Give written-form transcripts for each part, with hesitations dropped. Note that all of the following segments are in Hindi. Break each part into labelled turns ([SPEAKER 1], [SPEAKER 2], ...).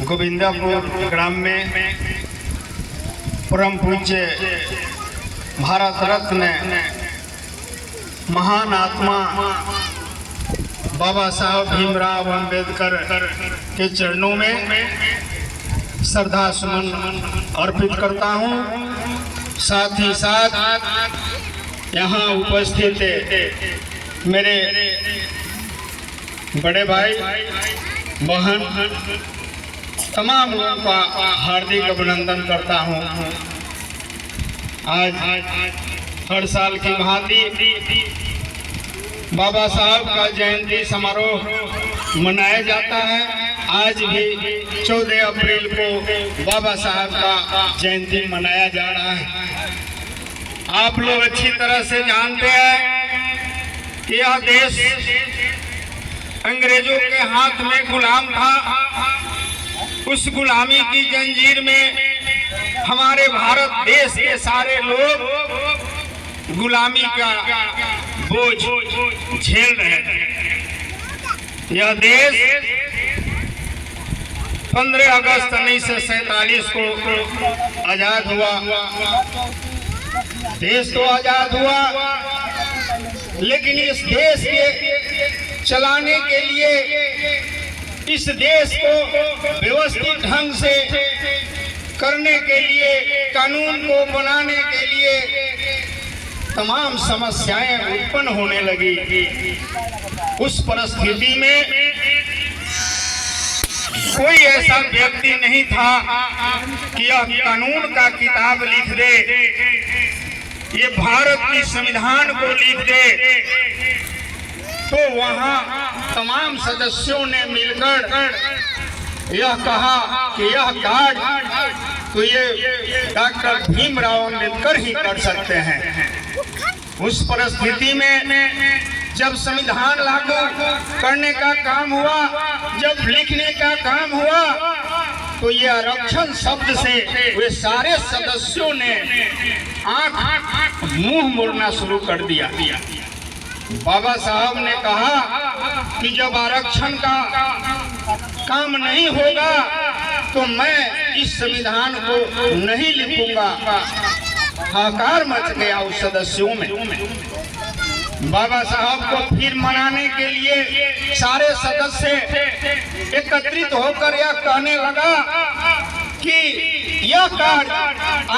[SPEAKER 1] गोविंदापुर ग्राम में परम पूज्य भारत रत्न महान आत्मा बाबा साहब भीमराव अंबेडकर के चरणों में श्रद्धा सुमन अर्पित करता हूँ। साथ ही साथ यहाँ उपस्थित मेरे बड़े भाई बहन तमाम लोगों का हार्दिक अभिनंदन करता हूँ। आज हर साल की भांति बाबा साहब का जयंती समारोह मनाया जाता है। आज भी 14 अप्रैल को बाबा साहब का जयंती मनाया जा रहा है। आप लोग अच्छी तरह से जानते हैं कि यह देश अंग्रेजों के हाथ में गुलाम था। उस गुलामी की जंजीर में हमारे भारत देश के सारे लोग गुलामी का बोझ झेल रहे थे। यह देश 15 अगस्त 1947 को आजाद हुआ। देश तो आजाद हुआ, लेकिन इस देश के चलाने के लिए, इस देश को व्यवस्थित ढंग से करने के लिए, कानून को बनाने के लिए तमाम समस्याएं उत्पन्न होने लगी। उस परिस्थिति में कोई ऐसा व्यक्ति नहीं था कि यह कानून का किताब लिख दे, ये भारत की संविधान को लिख दे। तो वहाँ तमाम सदस्यों ने मिलकर यह कहा कि यह कार्य तो ये डॉक्टर भीमराव अंबेडकर ही कर सकते हैं। उस परिस्थिति में जब संविधान लागू करने का काम हुआ, जब लिखने का काम हुआ, तो ये आरक्षण शब्द से वे सारे सदस्यों ने आंख मुंह मोड़ना शुरू कर दिया। बाबा साहब ने कहा कि जब आरक्षण का काम नहीं होगा तो मैं इस संविधान को नहीं लिखूंगा। हाहाकार मच गया उस सदस्यों में। बाबा साहब को फिर मनाने के लिए सारे सदस्य एकत्रित होकर यह कहने लगा कि यह कार्य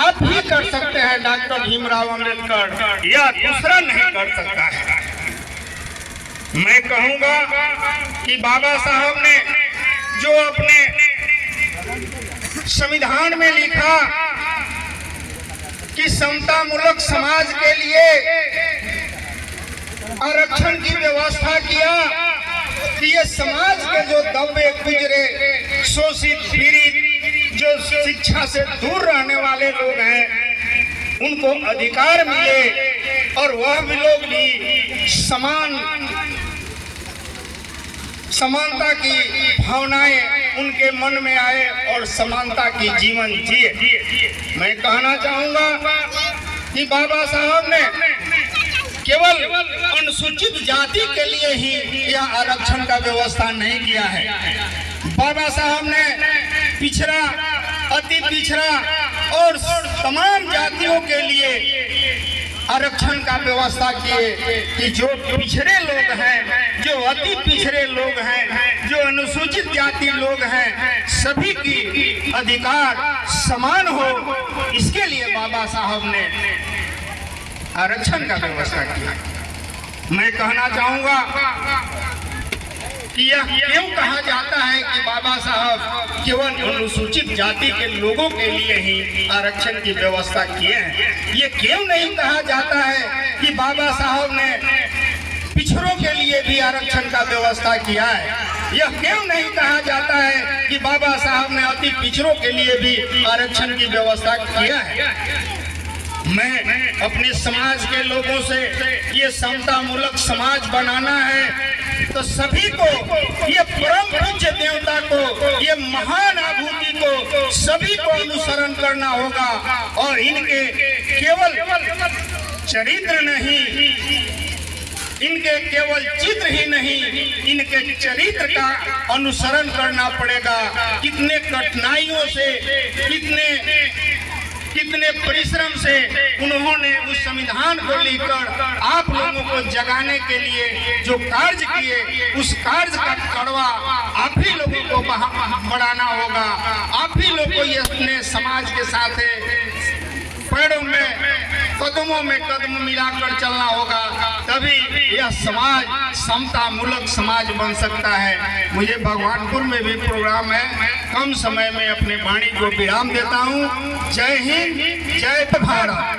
[SPEAKER 1] आप ही कर सकते हैं, डॉक्टर भीमराव अंबेडकर, यह दूसरा नहीं कर सकता है। मैं कहूंगा कि बाबा साहब ने जो अपने संविधान में लिखा कि समतामूलक समाज के लिए आरक्षण की व्यवस्था किया कि ये समाज के जो दबे गुजरे, शोषित पीड़ित, जो शिक्षा से दूर रहने वाले लोग हैं, उनको अधिकार मिले और वह भी लोग भी समानता की भावनाएं उनके मन में आए और समानता की जीवन जिए। मैं कहना चाहूंगा कि बाबा साहब ने केवल अनुसूचित जाति के लिए ही यह आरक्षण का व्यवस्था नहीं किया है। बाबा साहब ने पिछड़ा, अति पिछड़ा और तमाम जातियों के लिए आरक्षण का व्यवस्था किए कि जो पिछड़े लोग हैं, जो अति पिछड़े लोग हैं, जो अनुसूचित जाति लोग हैं, सभी की अधिकार समान हो। इसके लिए बाबा साहब ने आरक्षण का व्यवस्था किया। मैं कहना चाहूंगा कि यह क्यों कहा जाता है कि बाबा साहब केवल अनुसूचित जाति के लोगों के लिए ही आरक्षण की व्यवस्था किए हैं। ये क्यों नहीं कहा जाता है कि बाबा साहब ने पिछड़ों के लिए भी आरक्षण का व्यवस्था किया है। यह क्यों नहीं कहा जाता है कि बाबा साहब ने अति पिछड़ों के लिए भी आरक्षण की व्यवस्था किया है। मैं अपने समाज के लोगों से ये समतामूलक समाज बनाना है तो सभी को, ये परम पूज्य देवता को, ये महान आभूति को सभी को अनुसरण करना होगा और इनके केवल चरित्र नहीं, इनके केवल चित्र ही नहीं, इनके चरित्र का अनुसरण करना पड़ेगा। कितने कठिनाइयों से, कितने परिश्रम से उन्होंने उस संविधान को लेकर आप लोगों को जगाने के लिए जो कार्य किए, उस कार्य का कड़वा आप ही लोगों को बढ़ाना होगा। आप ही लोग को ये अपने समाज के साथ पैरों में, कदमों में कदम मिलाकर चलना होगा, तभी यह समाज समता मूलक समाज बन सकता है। मुझे भगवानपुर में भी प्रोग्राम है, कम समय में अपने वाणी को विराम देता हूँ। जय हिंद, जय भारत।